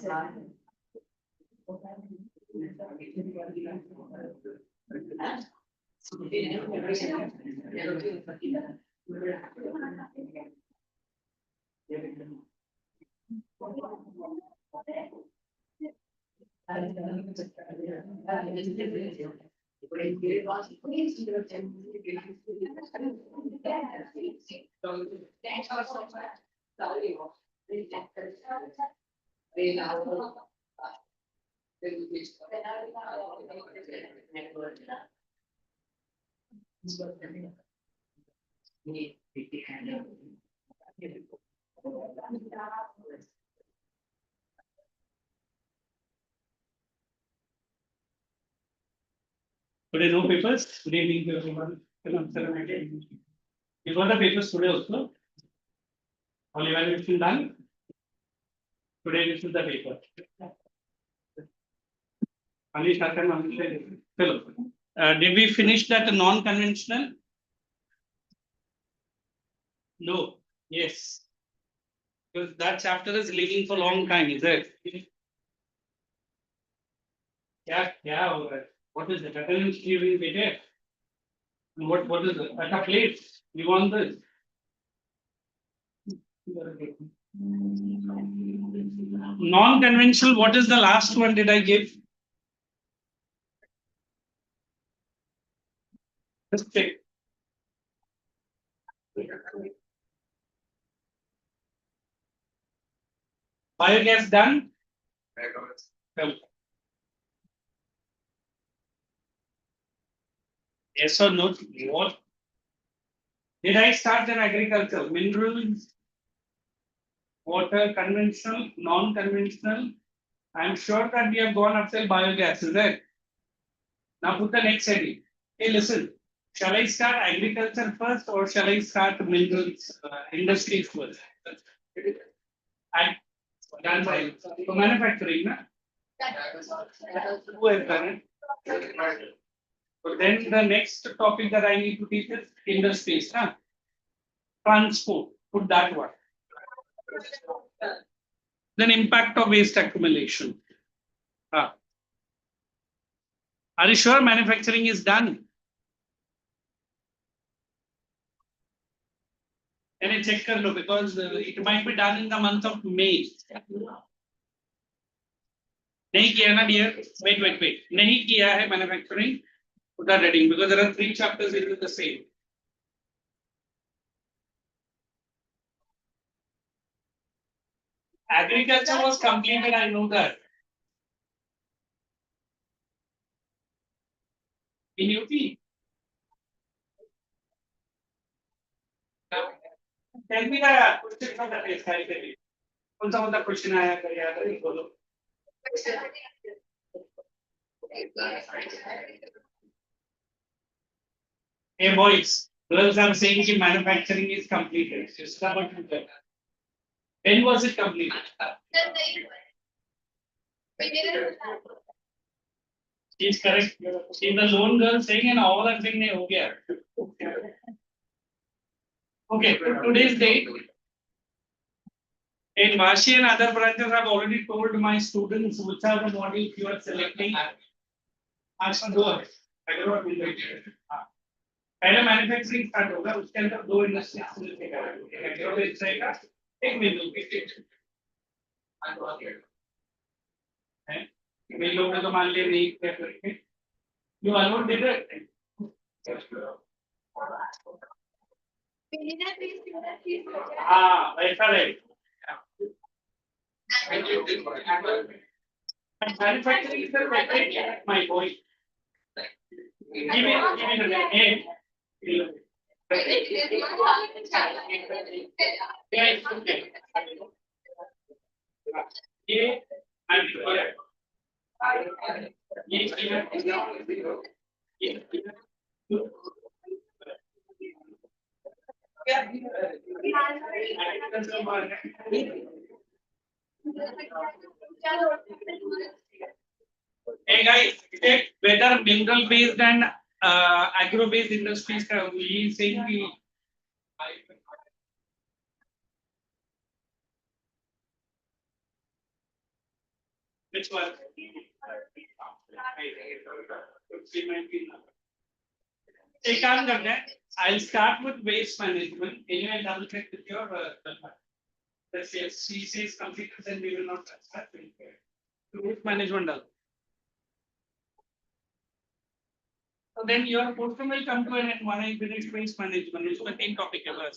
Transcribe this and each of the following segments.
Today no papers. Good evening to everyone. You got the papers today also. All evaluation done. Today this is the paper. Did we finish that non-conventional? No. Yes. Because that chapter is leading for a long time, is it? Yeah. What is it? Attendance leaving better. What is it? At a place. We want this. Non-conventional, what is the last one did I give? Just check. Biogas done? Yes or no? What? Did I start an agriculture? Minerals, water, conventional, non-conventional. I'm sure that we have gone up till biogas, is it? Now put the next heading. Hey, listen. Shall I start agriculture first or shall I start minerals, industries first? Done by so manufacturing, na? Who has done it? So then the next topic that I need to teach is industries, na? Transport. Put that one. Then impact of waste accumulation. Are you sure manufacturing is done? Can I check kar lo because it might be done in the month of May. नहीं किया ना dear. Wait. नहीं किया है manufacturing. Put that heading because there are 3 chapters in the same. Agriculture was completed, I know that. In UP. Tell me the question from the place. कौन सा मतलब question आया कर यार बोलो. Hey boys, girls are saying that manufacturing is completed. When was it completed? She is correct. She the lone girl saying and all that thing ho gaya. Okay, today's date. In Vashi and other branches, I've already told my students which are the modules you are selecting. पहले manufacturing start होगा उसके अंदर 2 industries रहेगा एक मिल लोग ने तो मान लिया नहीं करके यू अलोन डिड इट हाँ ऐसा रहे manufacturing is the my boy. Give me the name. Hey guys, check whether mineral based and agro based industries can we saying the Which one? एक काम करते हैं. I'll start with waste management. Anyway, double check with your. Let's say she says computers and we will not start with waste management. So then your portion will come to an end when I finish waste management. It's the same topic ever.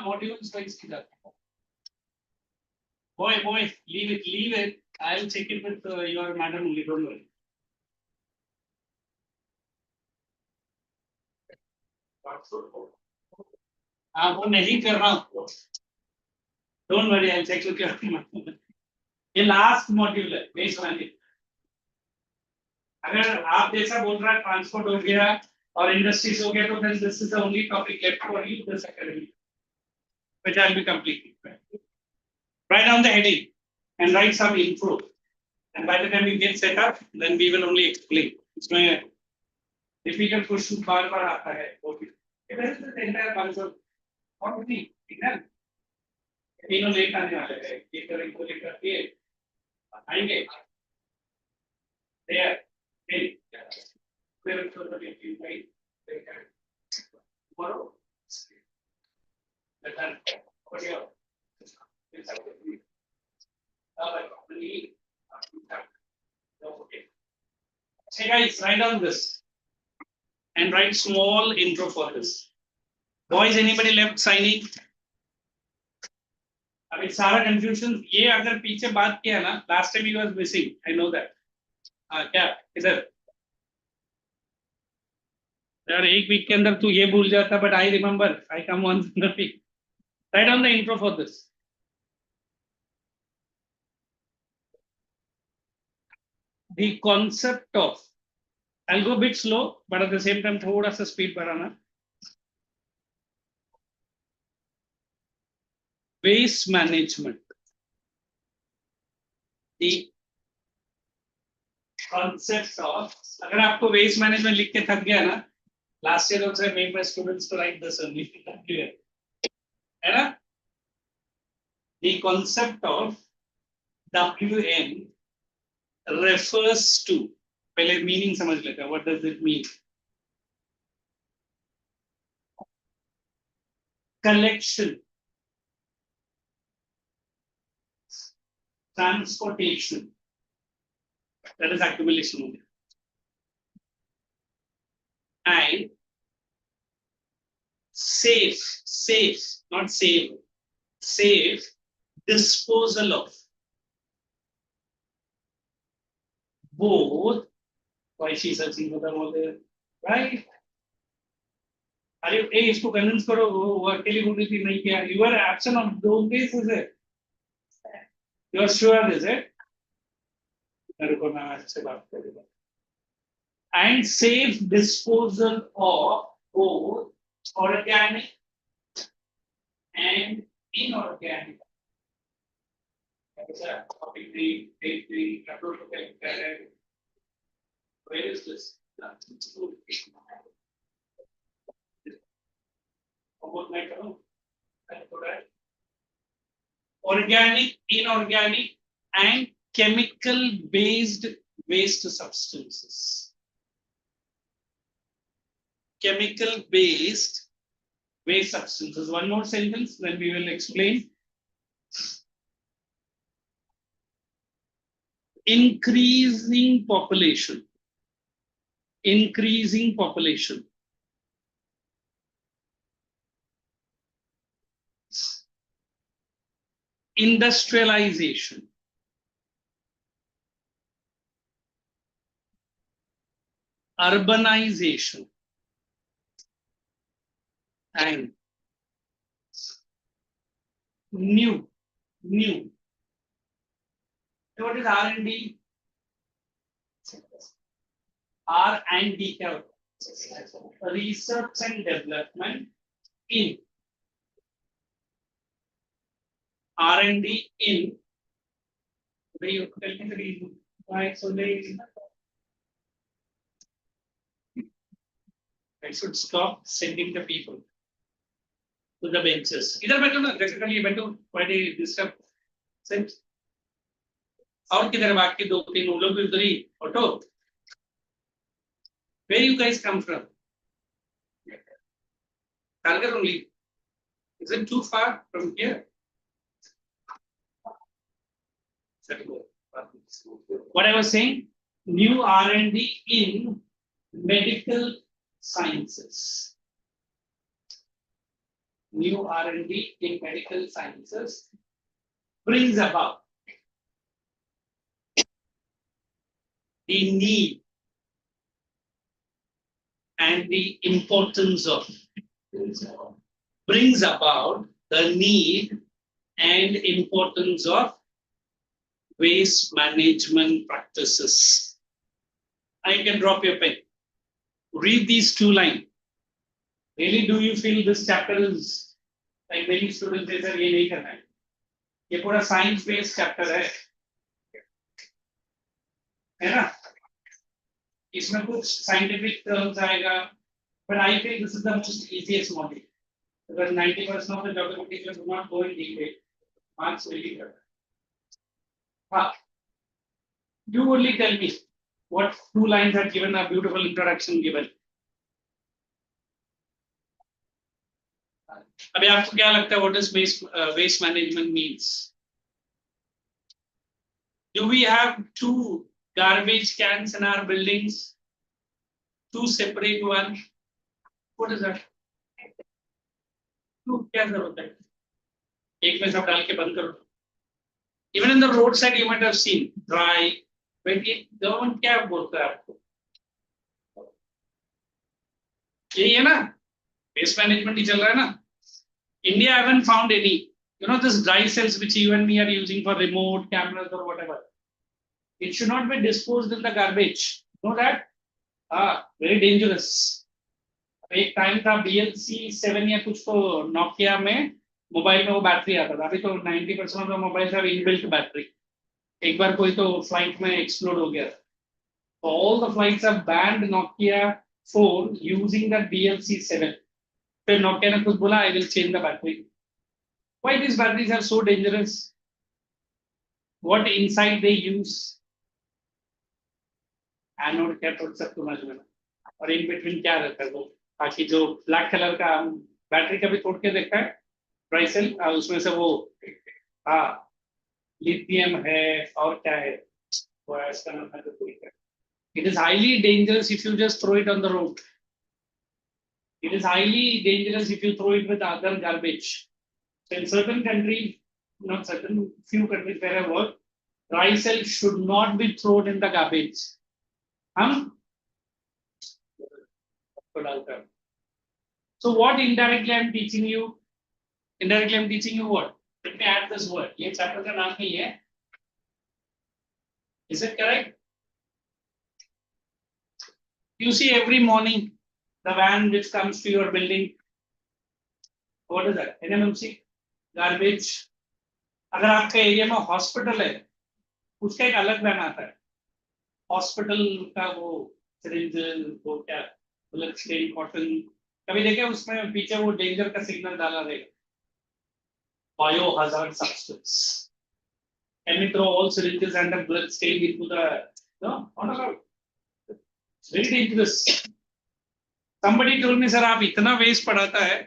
Modules wise की जाती है. Boy, leave it. I'll check it with your madam only. Don't worry. वो नहीं कर रहा हूँ. Don't worry, I'll check with your madam. ये last module है, waste management. अगर आप जैसा बोल रहा है ट्रांसपोर्ट हो गया और इंडस्ट्रीज हो गया तो then this is the only topic left for you this academy, which I'll be completing. Write down the heading and write some intro. And by the time we get set up, then we will only explain. इसमें difficult question बार-बार आता है. Okay. It is the entire concept. What would be? ठीक है? तीनों late आने वाले हैं. ये करेंगे तो लेकर के आएंगे. There. Hey. Where is the meeting? Right. Tomorrow. That's what you are. Hey guys, write down this and write small intro for this. Boys, anybody left signing? अभी सारा confusion ये अगर पीछे बात किया ना, last time he was missing. I know that. क्या इधर? यार एक week के अंदर तू ये भूल जाता, but I remember. I come once in a week. Write down the intro for this. The concept of, I'll go a bit slow, but at the same time, थोड़ा सा speed बढ़ाना. Waste management. The concept of, अगर आपको waste management लिख के थक गया ना, last year also I made my students to write this only. है ना? The concept of WM refers to, पहले meaning समझ लेते हैं. What does it mean? Collection, transportation, that is accumulation, and safe, not save, safe disposal of both. Why she searching for the model, right? अरे ए इसको convince करो वो अकेली बोली थी नहीं किया. You are absent of those days, is it? You are sure, is it? मेरे को ना अच्छे बात करेगा. And safe disposal of both organic and inorganic. Where is this? Organic, inorganic, and chemical-based waste substances. Chemical-based waste substances. One more sentence, then we will explain. Increasing population. Increasing population. Industrialization. Urbanization. And new. What is R&D? R&D, research and development in. R&D in. You tell me the reason why so late. I should stop sending the people. to the benches. इधर बैठो ना, जैसे ये बैठो, why do you disturb? Sit. और किधर बाकी 2-3 लोग भी उधर ही auto. Where you guys come from? Target only. Is it too far from here? What I was saying, new R&D in medical sciences. New R&D in medical sciences brings about the need and the importance of, brings about the need and importance of waste management practices. I can drop your pen. Read these 2 lines. Really, do you feel this chapter is like many students say, sir, ये नहीं करना है. ये पूरा science based chapter है ना? इसमें कुछ scientific terms आएगा, but I think this is the most easiest module because 90% of the geography teachers do not go in detail. Marks will be better. You only tell me what 2 lines have given a beautiful introduction given. अभी आपको क्या लगता है what does waste management means? Do we have 2 garbage cans in our buildings? 2 separate ones? What is that? 2 क्या जरूरत है? एक में सब डाल के बंद करो. Even in the roadside you might have seen dry. But government क्या बोलता है आपको? यही है ना? Waste management ही चल रहा है ना? India haven't found any. You know this dry cells which you and me are using for remote cameras or whatever. It should not be disposed in the garbage. Know that? Very dangerous. एक time था BLC7 या कुछ तो Nokia में mobile में वो battery आता था. अभी तो 90% of mobile have inbuilt battery. एक बार कोई तो फ्लाइट में एक्सप्लोड हो गया. All the flights have banned Nokia phone using that BLC7. फिर Nokia ने खुद बोला I will change the battery. Why these batteries are so dangerous? What inside they use? Anode, cathode सब तो मालूम है ना. और in between क्या रहता है वो? ताकि जो ब्लैक कलर का बैटरी कभी तोड़ के देखा है ड्राई सेल, उसमें से वो लिथियम है और क्या है वो इसका नाम है तो it is highly dangerous if you just throw it on the road. It is highly dangerous if you throw it with other garbage. So in certain countries, not certain, few countries where I work, dry cells should not be thrown in the garbage. So what indirectly I am teaching you? Indirectly I am teaching you what? Let me add this word. ये chapter का नाम नहीं है. Is it correct? You see every morning the van which comes to your building. What is that? NMMC, garbage. अगर आपके area में hospital है, उसका एक अलग वैन आता है. हॉस्पिटल का वो सिरिंजेस, वो क्या ब्लड स्टेन कॉटन, कभी देखे उसमें पीछे वो डेंजर का सिग्नल डाला रहेगा. Biohazard substance. Can we throw all syringes and the blood stain into the? No, not allowed. It's very dangerous. Somebody told me, sir, आप इतना waste पढ़ाता है,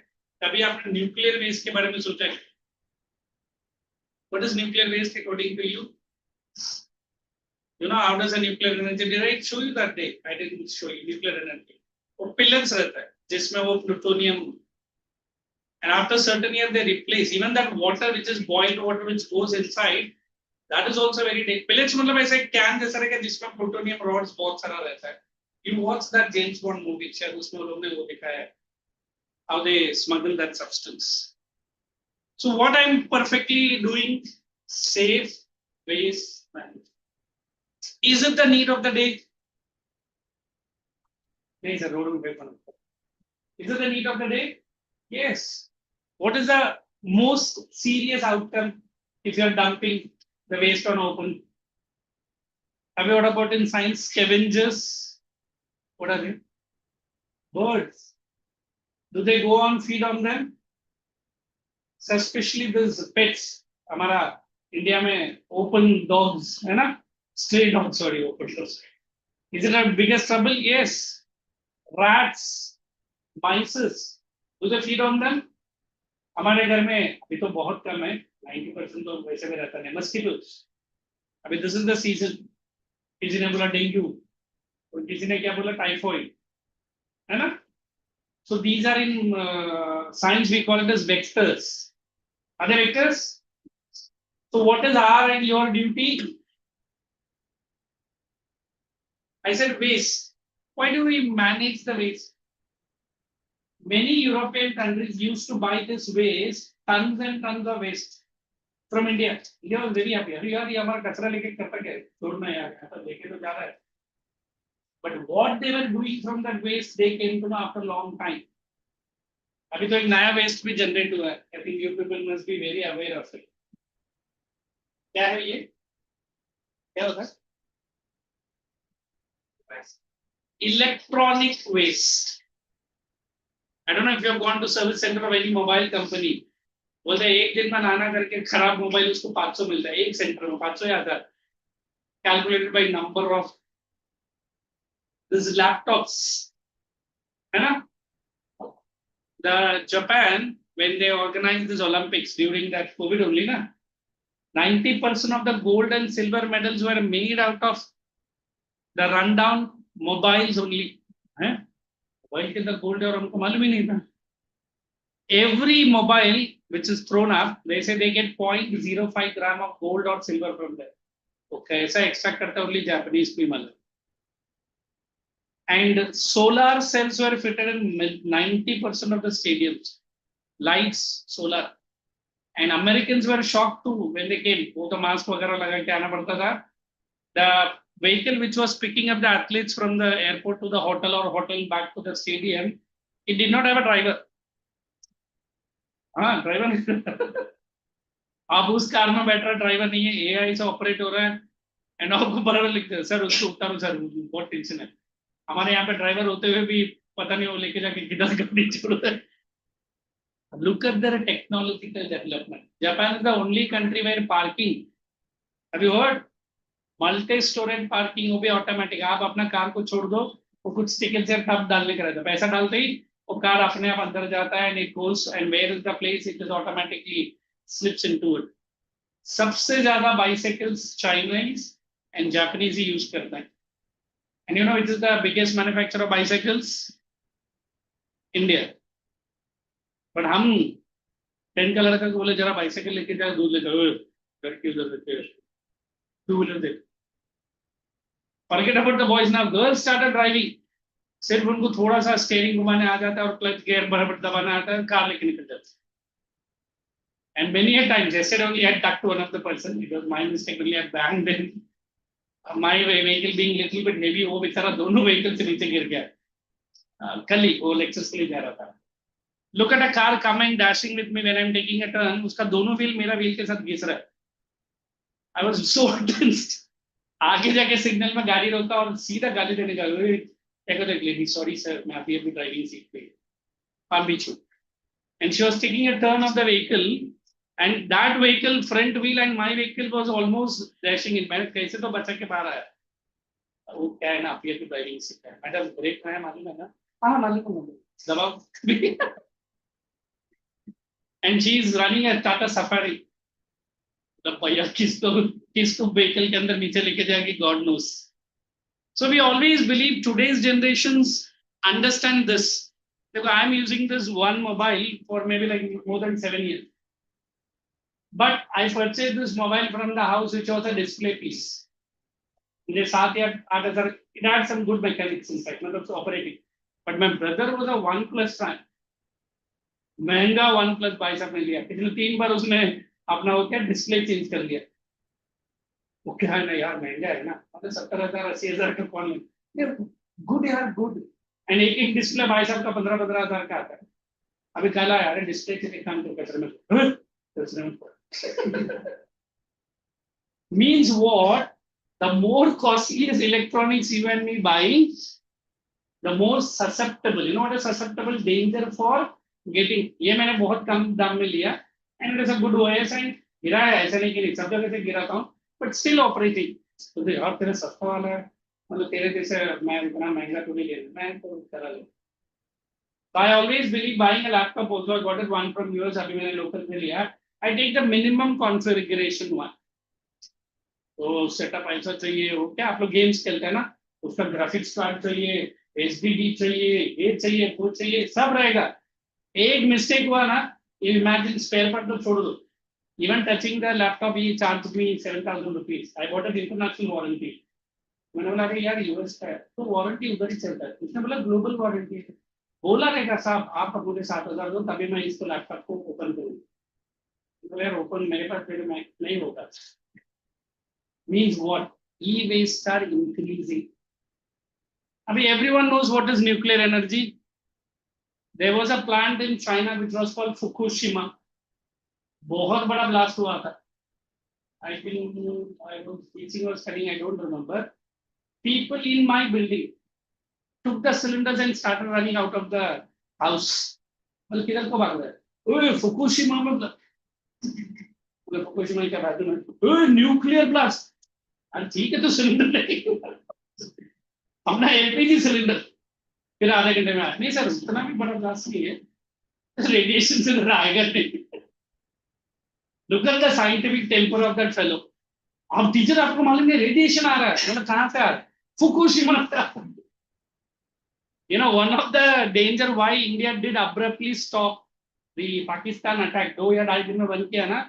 कभी आपने nuclear waste के बारे में सोचा है? What is nuclear waste according to you? You know how does a nuclear energy? Did I show you that day? I didn't show you nuclear energy. वो pellets रहता है, जिसमें वो plutonium. And after certain year they replace even that water which is boiled water which goes inside. That is also very dangerous. Pellets मतलब ऐसा एक can जैसा रहेगा जिसमें plutonium rods बहुत सारा रहता है. You watch that James Bond movie, शायद उसमें लोगों ने वो दिखाया है. How they smuggle that substance. So what I'm perfectly doing, safe waste management. Is it the need of the day? Is it the need of the day? Yes. What is the most serious outcome if you are dumping the waste on open? Have you heard about in science scavengers? What are they? Birds. Do they go on feed on them? especially this pets. हमारा India में open dogs है ना, stray dogs, sorry, open dogs. Is it the biggest trouble? Yes. Rats, mice, do they feed on them? हमारे घर में अभी तो बहुत कम है, 90% तो वैसे में रहता है. Mosquitoes. अभी this is the season. किसी ने बोला डेंगू, और किसी ने क्या बोला टाइफॉइड, है ना? So these are in science we call it as vectors. Are they vectors? So what is our and your duty? I said waste. Why do we manage the waste? Many European countries used to buy this waste, tons and tons of waste from India. India was very happy. अरे यार ये हमारा कचरा लेके करता क्या है? छोड़ना यार, ऐसा लेके तो जा रहा है. But what they were doing from that waste, they came to know after a long time. अभी तो एक नया waste भी generate हुआ है. I think you people must be very aware of it. क्या है ये? क्या होता है? Electronic waste. I don't know if you have gone to service center of any mobile company. बोलते हैं एक दिन में लाना करके खराब मोबाइल उसको 500 मिलता है एक सेंटर में, 500 या 1000, calculated by number of these laptops, है ना? The Japan, when they organized this Olympics during that COVID only, na, 90% of the gold and silver medals were made out of the rundown mobiles only. है? Mobile के अंदर gold है और हमको मालूम ही नहीं था. Every mobile which is thrown up, they say they get 0.05 gram of gold or silver from there. Okay, ऐसा extract करता है only Japanese people. And solar cells were fitted in 90% of the stadiums. Lights, solar. And Americans were shocked too when they came. वो तो mask वगैरह लगा के आना पड़ता था. The vehicle which was picking up the athletes from the airport to the hotel or hotel back to the stadium, it did not have a driver. हाँ, driver नहीं. आप उस कार में बैठ रहा ड्राइवर नहीं है, AI से ऑपरेट हो रहा है, एंड आपको बराबर लिखते हैं सर उसको उतारो सर, बहुत टेंशन है. हमारे यहाँ पे ड्राइवर होते हुए भी पता नहीं वो लेके जाके किधर गाड़ी छोड़ रहा है. Look at their technological development. Japan is the only country where parking, have you heard? Multi-storage parking वो भी automatic. आप अपना कार को छोड़ दो, वो कुछ टिकट से तब डालने का रहता है. पैसा डालते ही वो कार अपने आप अंदर जाता है, and it goes, and where is the place, it is automatically slips into it. सबसे ज्यादा bicycles Chinese and Japanese he use करता है. And you know which is the biggest manufacturer of bicycles? India. But हम 10 का लड़का को बोले जरा बाइसाइकिल लेके जाओ, दूध लेकर घर के उधर देते हैं, 2 wheeler they. Forget about the boys now. Girls started driving. सिर्फ उनको थोड़ा सा स्टीयरिंग घुमाने आ जाता है और क्लच गियर बराबर दबाना आता है, कार लेके निकल जाते हैं. And many a times, yesterday only I had talked to one of the person. It was my mistake only. I banged in. My vehicle being little bit heavy, वो बेचारा दोनों vehicle से नीचे गिर गया. कल ही वो लेक्चर्स के लिए जा रहा था. Look at a car coming dashing with me when I'm taking a turn. उसका दोनों व्हील मेरा व्हील के साथ घिस रहा है. I was so tensed. आगे जाके सिग्नल में गाड़ी रोका और सीधा गाली देने का. क्या कहते हैं लेडी, सॉरी सर, मैं अभी अभी ड्राइविंग सीख गई. I'm beach. And she was taking a turn of the vehicle, and that vehicle front wheel and my vehicle was almost dashing in. मैंने कैसे तो बचा के बाहर आया. वो क्या है ना, अभी अभी ड्राइविंग सीखा है. मैडम ब्रेक में है मालूम है ना? हाँ मालूम है. दबाव. And she is running a Tata Safari. The भैया किसको vehicle के अंदर नीचे लेके जाएगी, God knows. So we always believe today's generations understand this. Because I am using this one mobile for maybe like more than 7 years. But I purchased this mobile from the house which was a display piece. It had some good mechanics inside, मतलब operating. But my brother was a OnePlus fan. महंगा OnePlus 22 आपने लिया. पिछले 3 बार उसने अपना वो क्या display change कर लिया. वो क्या है ना यार, महंगा है ना, मतलब 70,000 80,000 का कौन है. गुड यार, गुड. एंड एक डिस्प्ले 22 का 15,000 का आता है. अभी कल आया, अरे डिस्प्ले के काम तो कचरे में means what? The more costly is electronics you and me buying, the more susceptible. You know what is susceptible? Danger for getting. ये मैंने बहुत कम दाम में लिया, and it is a good OS and गिरा है ऐसा नहीं कि सब जगह से गिरा था but still operating. तो यार तेरे सस्ता वाला है मतलब तेरे जैसे मैं इतना महंगा तो नहीं ले मैं तो करा ले. So I always believe buying a laptop also. I got it one from US अभी मैंने local से लिया. I take the minimum configuration one. तो सेटअप ऐसा चाहिए वो क्या आप लोग गेम्स खेलते हैं ना उसका ग्राफिक्स कार्ड चाहिए एचडीडी चाहिए ये चाहिए वो चाहिए सब रहेगा एक मिस्टेक हुआ ना इमेजिन स्पेयर पार्ट तो छोड़ दो इवन टचिंग द लैपटॉप ये charge me 7,000 rupees I bought it international warranty मैंने बोला अरे यार यूएस का है तो वारंटी उधर ही चलता है उसने बोला ग्लोबल वारंटी है बोला रहेगा साहब आप मुझे 7,000 दो तभी मैं इसको लैपटॉप को ओपन करूँ यार ओपन मेरे पास फिर मैं नहीं होगा means what? E-waste are increasing. I mean, everyone knows what is nuclear energy. There was a plant in China which was called Fukushima. बहुत बड़ा blast हुआ था. I think I was teaching or studying, I don't remember. People in my building took the cylinders and started running out of the house. मतलब किधर को भाग रहा है? ओए Fukushima में Fukushima क्या बात है? ओए nuclear blast. अरे ठीक है तो सिलेंडर लेके अपना एलपीजी सिलेंडर फिर आधे घंटे में आया नहीं सर उतना भी बड़ा ब्लास्ट नहीं है रेडिएशन से नजर आएगा नहीं look at the scientific temper of that fellow अब टीचर आपको मालूम है रेडिएशन आ रहा है मतलब कहां से आ रहा है Fukushima you know one of the danger why India did abruptly stop the Pakistan attack though यार आज दिन में बंद किया ना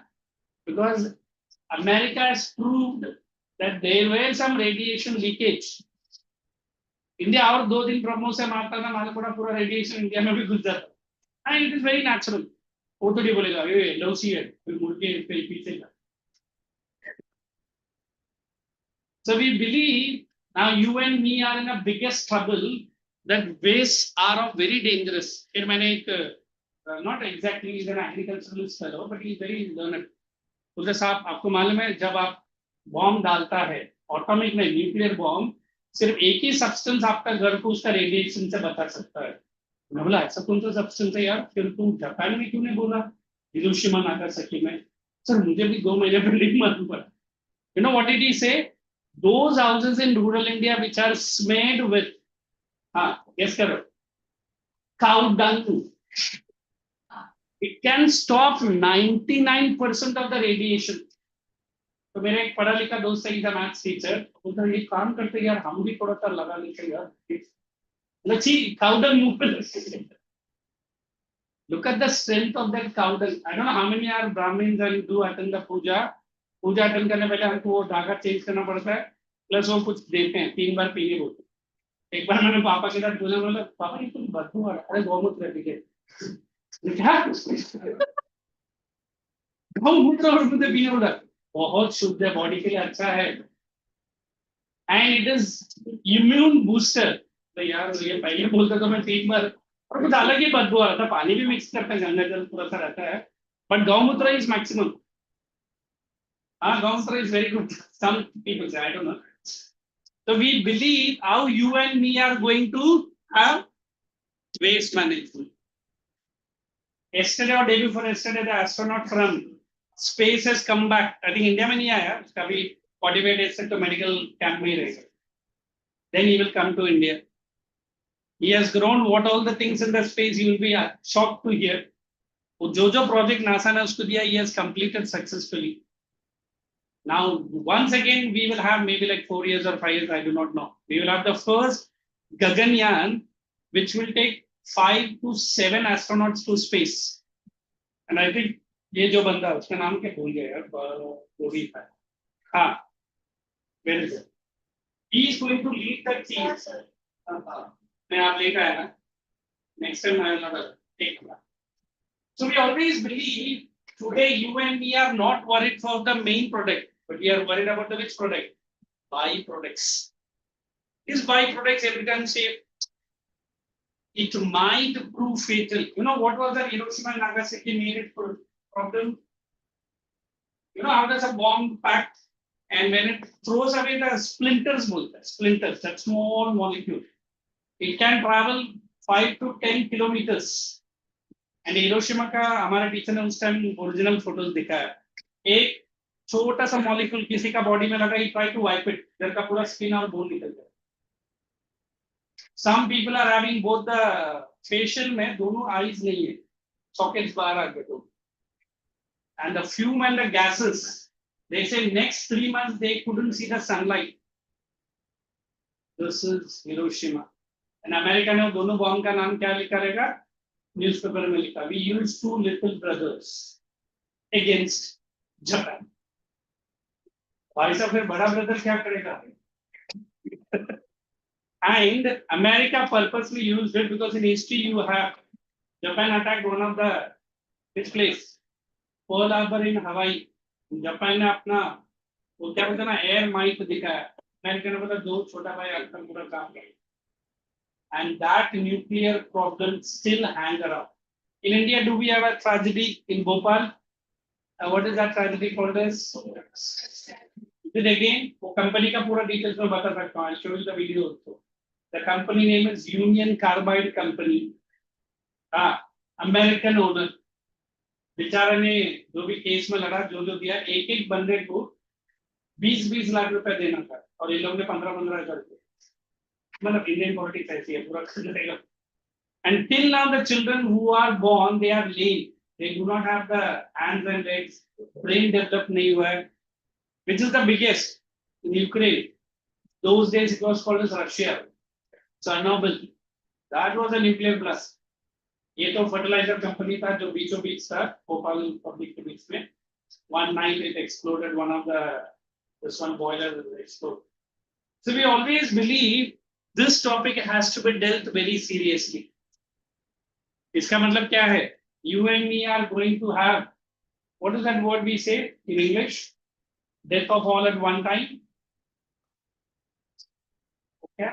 because America has proved that there were some radiation leakage. India और 2 दिन ब्रह्मोस से मारता था मालूम पूरा रेडिएशन इंडिया में भी घुस जाता and it is very natural. वो तो नहीं बोलेगा ये लौसी है फिर मुड़ के पीछे का. So we believe now you and me are in a biggest trouble that wastes are of very dangerous. फिर मैंने एक not exactly is an agriculturalist fellow but he is very learned. उसे साहब आपको मालूम है जब आप बॉम्ब डालता है ऑटोमिक में न्यूक्लियर बॉम्ब सिर्फ एक ही सब्सटेंस आपका घर को उसका रेडिएशन से बचा सकता है मैं बोला ऐसा कौन सा सब्सटेंस है यार फिर तुम जापान में क्यों नहीं बोला हिरोशिमा नागासाकी में सर मुझे भी 2 महीने पहले ही मालूम पड़ा you know what did he say those houses in rural India which are smeared with हाँ गेस करो cow dung it can stop 99% of the radiation तो मेरे एक पढ़ा लिखा दोस्त है इज अ मैथ्स टीचर बोलता ये काम करते यार हम भी थोड़ा सा लगा लेते यार लच्छी cow dung मुंह पे look at the strength of that cow dung I don't know how many are Brahmins and do attend the puja attend करने पहले हमको वो धागा चेंज करना पड़ता है प्लस वो कुछ देते हैं 3 बार पीने बोलते एक बार मैंने पापा के साथ बोला पापा ये तुम बदबू आ रहा अरे गौमूत्र है गौमूत्र और मुझे पीने बोला बहुत शुद्ध है बॉडी के लिए अच्छा है and it is immune booster तो यार ये पहले बोलता तो मैं 3 बार और कुछ अलग ही बदबू आ रहा था पानी भी मिक्स करते हैं गंगा जल पूरा सा रहता है बट गौमूत्र इज मैक्सिमम हाँ गौमूत्र is very good some people say I don't know so we believe how you and me are going to have waste management yesterday or day before yesterday the astronaut from space has come back. I think India में नहीं आया उसका भी 45 days तक तो medical camp में ही रहेगा. Then he will come to India. He has grown what all the things in the space you will be shocked to hear. वो जो project NASA ने उसको दिया he has completed successfully. Now once again we will have maybe like 4 years or 5 years I do not know. We will have the first Gaganyaan which will take 5 to 7 astronauts to space. And I think ये जो बंदा उसका नाम क्या भूल गया यार वो भी था हाँ very good he is going to lead the team मैं आप लेकर आया ना next time I will not take so we always believe today you and me are not worried for the main product but we are worried about the which product by products this by products every time say it might prove fatal. You know what was the Hiroshima and Nagasaki made it problem? You know how does a bomb pack and when it throws away the splinters, that small molecule, it can travel 5 to 10 kilometers and Hiroshima का हमारे teacher ने उस time original photos दिखाया, एक छोटा सा molecule किसी का बॉडी में लगा, he try to wipe it, इधर का पूरा स्किन और बोन निकल गया. Some people are having both the facial में दोनों आईज नहीं है, सॉकेट्स बाहर आ गए तो. And the fume and the gases, they say next 3 months they couldn't see the sunlight. This is Hiroshima. And America ने दोनों बॉम्ब का नाम क्या लिखा रहेगा, न्यूज़पेपर में लिखा, we used two little brothers against Japan. भाई साहब फिर बड़ा ब्रदर क्या करेगा? And America purposely used it because in history you have Japan attacked one of the this place, Pearl Harbor in Hawaii. Japan ने अपना वो क्या बोलते हैं ना, एयर माइट दिखाया, अमेरिका ने बोला दो छोटा भाई आपका पूरा काम करें. And that nuclear problem still hang around. In India, do we have a tragedy in Bhopal? What is that tragedy called as? Then again, वो कंपनी का पूरा डिटेल्स में बता सकता हूँ. I'll show you the video also. The company name is Union Carbide Company. American owner. बेचारे ने जो भी केस में लड़ा, जो दिया, एक एक बंदे को 20-20 लाख रुपए देना था, और ये लोग ने 15-15 हजार रुपए. मतलब इंडियन पॉलिटिक्स ऐसी है, पूरा कर देगा. And till now the children who are born, they are lame, they do not have the hands and legs, brain developed नहीं हुआ है. Which is the biggest in Ukraine? Those days it was called as Russia, Chernobyl. That was a nuclear blast. ये तो fertiliser company था जो बीचों बीच था Bhopal public के बीच में. One night it exploded, one of this one boiler exploded. So we always believe this topic has to be dealt very seriously. इसका मतलब क्या है? You and me are going to have, what is that word we say in English? Death of all at one time. Okay,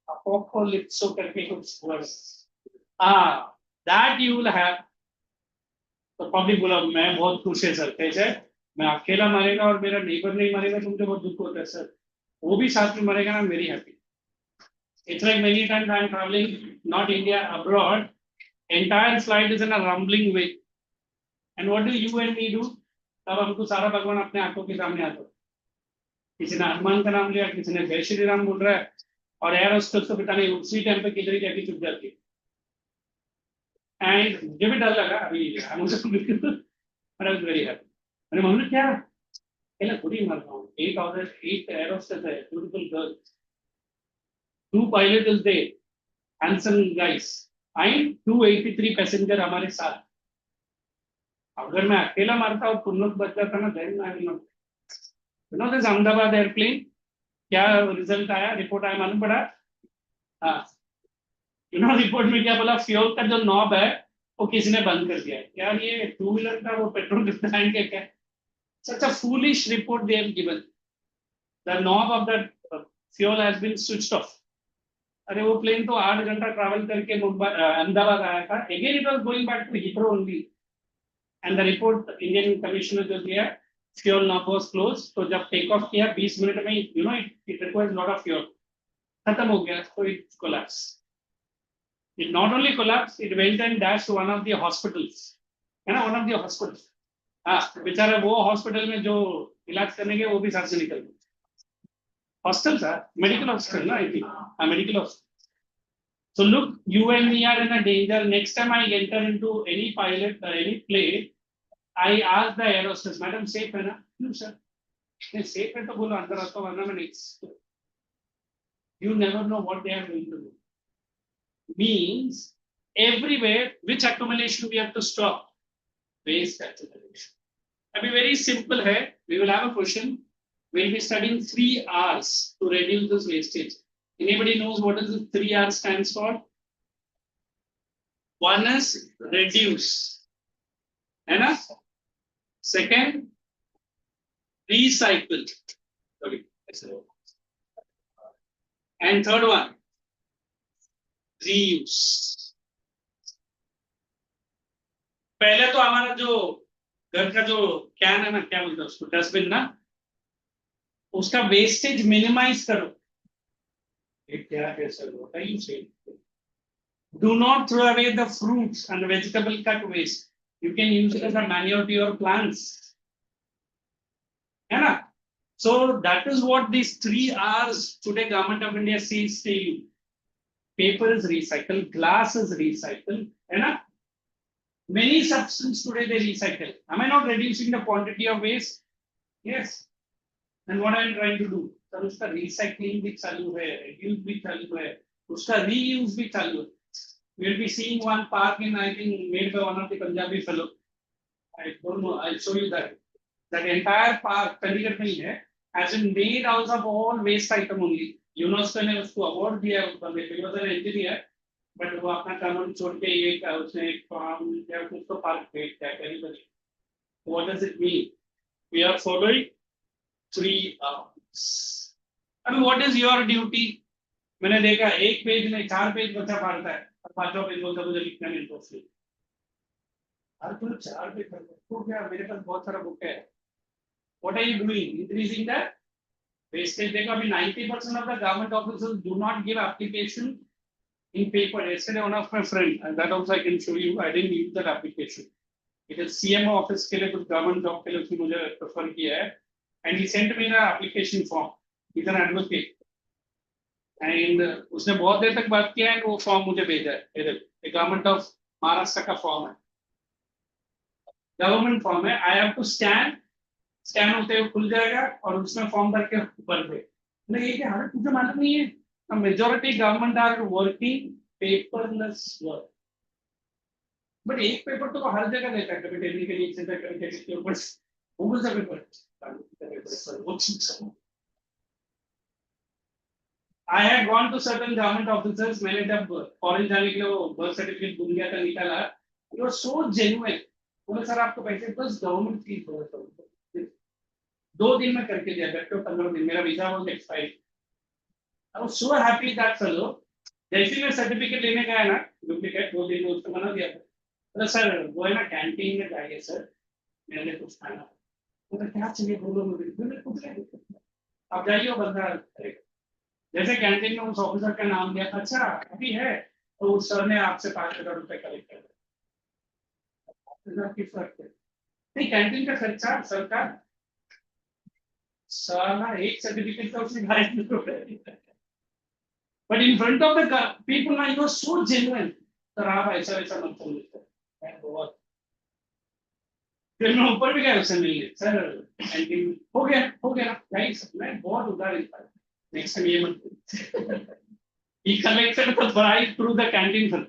apocalypse करके कुछ words. That you will have. तो public बोला मैं बहुत खुश है सर, कैसे मैं अकेला मरेगा और मेरा नेबर नहीं मरेगा तो मुझे बहुत दुख होता है सर, वो भी साथ में मरेगा ना, very happy. It's like many times I am traveling, not India, abroad, entire flight is in a rumbling way. And what do you and me do? तब हमको सारा भगवान अपने आंखों के सामने आता है. किसी ने हनुमान का नाम लिया, किसी ने जय श्री राम बोल रहा है, और यार उसको तो पता नहीं उसी टाइम पे किधर जाके चुप जाती है. एंड मुझे भी डर लगा अभी, आई वाज वेरी हैप्पी. मैंने मम्मी क्या पहले खुद ही मर रहा हूँ. 8 एरोस्टेस है, beautiful girls, 2 pilot is there, handsome guys, and 283 passenger हमारे साथ. अगर मैं अकेला मारता और तुम लोग बच जाता ना, then I will not. You know this Ahmedabad airplane, क्या रिजल्ट आया, रिपोर्ट आया मालूम पड़ा? हाँ, यू नो रिपोर्ट में क्या बोला, फ्यूल का जो नॉब है वो किसी ने बंद कर दिया है. यार ये 2 व्हीलर का वो पेट्रोल कितना है क्या? Such a foolish report they have given. The knob of that fuel has been switched off. अरे वो प्लेन तो 8 घंटा ट्रैवल करके मुंबई अहमदाबाद आया था. Again it was going back to Heathrow only. And the report Indian commissioner जो दिया, fuel knob was closed. तो जब टेक ऑफ किया 20 मिनट में, you know it requires lot of fuel, खत्म हो गया, so it collapsed. It not only collapsed, it went and dashed to one of the hospitals. है ना, one of the hospitals. हाँ, बेचारा वो हॉस्पिटल में जो इलाज करने गए वो भी साथ से निकल गए. हॉस्टल था, मेडिकल हॉस्पिटल ना, आई थिंक. हाँ, medical hospital. So look, you and me are in a danger. Next time I enter into any pilot, any plane, I ask the air hostess, madam safe है ना? No sir. नहीं safe है तो बोलो, अंदर आता हूँ, वरना मैं नहीं. You never know what they are going to do. Means everywhere, which accumulation we have to stop? Waste accumulation. Abhi very simple hai. We will have a question. We'll be studying 3 R's to reduce this wastage. Anybody knows what does the 3 R stands for? One is reduce, है ना? Second, recycle. Sorry. And third one, reuse. पहले तो हमारा जो घर का जो can है ना, क्या बोलते हैं उसको, डस्टबिन ना, उसका वेस्टेज मिनिमाइज करो. क्या कैसे होता है, Do not throw away the fruits and the vegetable cut waste. You can use it as a manure to your plants. Yeah. So that is what these 3 R's today Government of India says to you. Paper is recycled, glass is recycled, and many substances today they recycle. Am I not reducing the quantity of waste? Yes. And what I am trying to do? Sir उसका recycling भी चालू है, reuse भी चालू है, उसका reuse भी चालू है. We will be seeing one park in, I think, made by one of the Punjabi fellow. I don't know. I'll show you that. That entire park, Chandigarh में ही है, has been made out of all waste item only. UNESCO ने उसको award दिया है उसको. He was an engineer, but वो अपना काम छोड़ के एक उसने एक farm या कुछ तो park create किया everybody. What does it mean? We are following 3 R's. I mean, what is your duty? मैंने देखा एक पेज में 4 पेज बच्चा पढ़ता है और 5वां पेज बोलता है मुझे लिखना नहीं इंटरेस्ट नहीं. हर तुम 4 पेज पढ़ो क्या? मेरे पास बहुत सारा बुक है. What are you doing? Increasing the wastage. देखो अभी 90% of the government officers do not give application in paper. Yesterday one of my friend, and that also I can show you. I didn't use that application. It is CMO office के लिए कुछ government job के लिए उसने मुझे prefer किया है. And he sent me the application form. He's an advocate. And उसने बहुत देर तक बात किया है. वो फॉर्म मुझे भेजा है. इधर गवर्नमेंट ऑफ महाराष्ट्र का फॉर्म है. गवर्नमेंट फॉर्म है. आई हैव टू स्कैन होते हुए खुल जाएगा और उसमें फॉर्म भर के भर दे. ये क्या हालत मुझे मालूम नहीं है. Majority government are working paperless work. But एक पेपर तो हर जगह देता है. कभी दिल्ली के नीचे से कभी दिल्ली के ऊपर गूगल से paper. I had gone to certain government officers. मैंने जब फॉरेन जाने के लिए वो बर्थ सर्टिफिकेट भूल गया था निकाला. It was so genuine. बोले सर आपको पैसे बस गवर्नमेंट फीस बोला. 2 दिन में करके दिया. बैठो 15 दिन. मेरा visa was expired. I was so happy that fellow. जैसे मैं सर्टिफिकेट लेने गया ना डुप्लीकेट 2 दिन में उसको बना दिया. तो सर वो है ना कैंटीन में जाइए सर मैंने कुछ खाना. तो क्या चाहिए बोलो मुझे. कुछ नहीं. आप जाइए वो बंदा करेगा. जैसे कैंटीन में उस ऑफिसर का नाम दिया. अच्छा अभी है तो उस सर ने आपसे 5,000 रुपए कलेक्ट कर दिया. 5,000 किस वक्त नहीं. कैंटीन का खर्चा सरकार साला एक सर्टिफिकेट का उसने 2,500 रुपए दिया. But in front of the people ना you are so genuine. Sir आप ऐसा ऐसा मत बोलिए. बहुत फिर मैं ऊपर भी गया उससे मिलने. सर कैंटीन हो गया गाइस. मैं बहुत उदार इंसान. Next time ये मत. He collected the price through the canteen fund.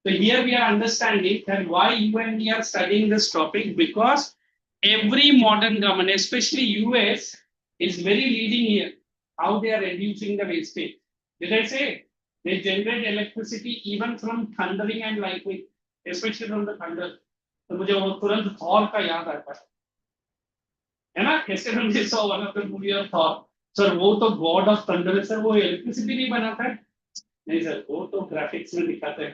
So here we are understanding that why you and me are studying this topic, because every modern government, especially US, is very leading here. How they are reducing the wastage. Did I say they generate electricity even from thundering and lightning, especially from the thunder. तो मुझे वो तुरंत Thor का याद आता है ना. कैसे मुझे so one of the movie of Thor. Sir वो तो गॉड ऑफ थंडर है सर. वो इलेक्ट्रिसिटी नहीं बनाता है. नहीं सर वो तो ग्राफिक्स में दिखाते हैं.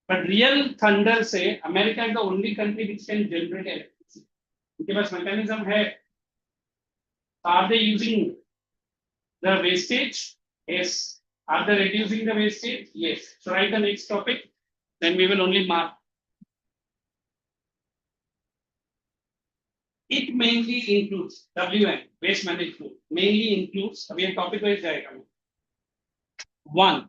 बट रियल थंडर से America is the only country which can generate electricity. उनके पास मैकेनिज्म है. Are they using the wastage? Yes. Are they reducing the wastage? Yes. So write the next topic. Then we will only mark. It mainly includes WM, waste management. Mainly includes. अभी ये topic wise जाएगा. 1.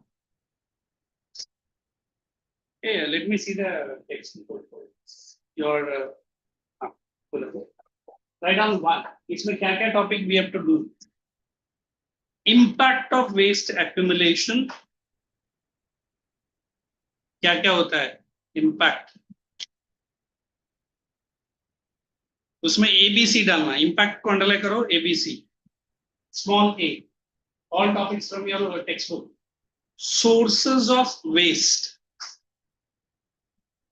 Hey, let me see the text for your. Write down 1. इसमें क्या क्या topic we have to do. Impact of waste accumulation. क्या क्या होता है impact. उसमें ABC डालना. इम्पैक्ट को अंडरलाइन करो. ABC small a. All topics from your textbook. Sources of waste.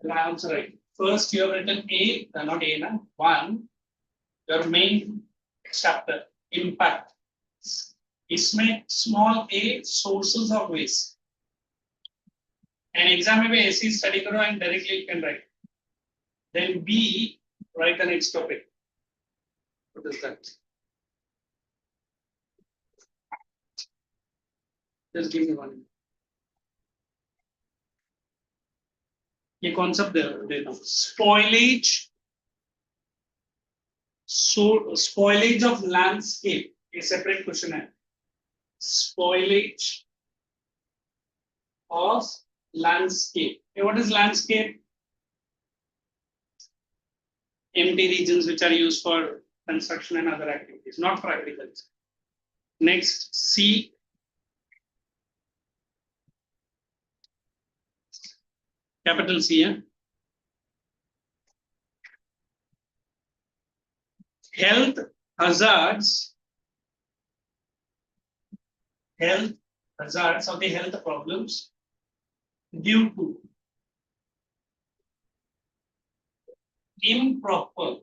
Answer right. First you have written A, not A na. 1. Your main chapter impact. इसमें small a sources of waste. And exam में भी ऐसे ही study करो and directly you can write. Then B. Write the next topic. What is that? Just give me one. ये concept दे दो. Spoilage. So spoilage of landscape. ये separate question है. Spoilage of landscape. Okay, what is landscape? Empty regions which are used for construction and other activities, not for agriculture. Next, C. Capital C. Health hazards. Health hazards or the health problems due to improper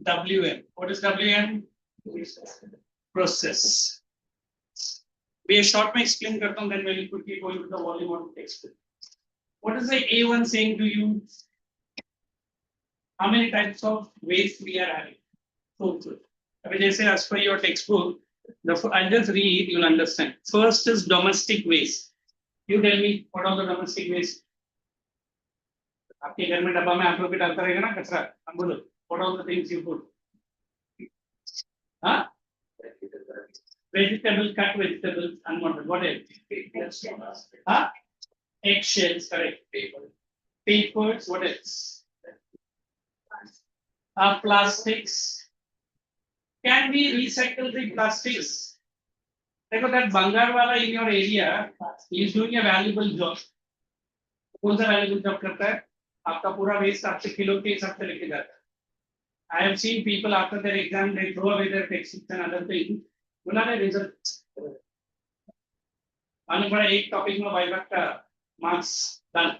WM. What is WM? Process. We short में explain करता हूँ, then we'll quickly go into the volume of the text. What is the A1 saying to you? How many types of waste we are having? So good. अभी जैसे as per your textbook, I'll just read, you'll understand. First is domestic waste. You tell me what are the domestic waste? आपके घर में डब्बा में आप लोग भी डालता रहेगा ना कचरा. हम बोलो, what are the things you put? हाँ? Vegetable, cut vegetables, unwanted. What else? Huh? Eggshells, correct. Papers, what else? Plastics. Can we recycle the plastics? Because that Bangarwala in your area is doing a valuable job. कौन सा valuable job करता है? आपका पूरा waste आपसे kilo के हिसाब से लेके जाता है. I have seen people after their exam they throw away their textbooks and other things. बोला रे रिजल्ट आने पड़ा एक टॉपिक में वाइवा का marks done.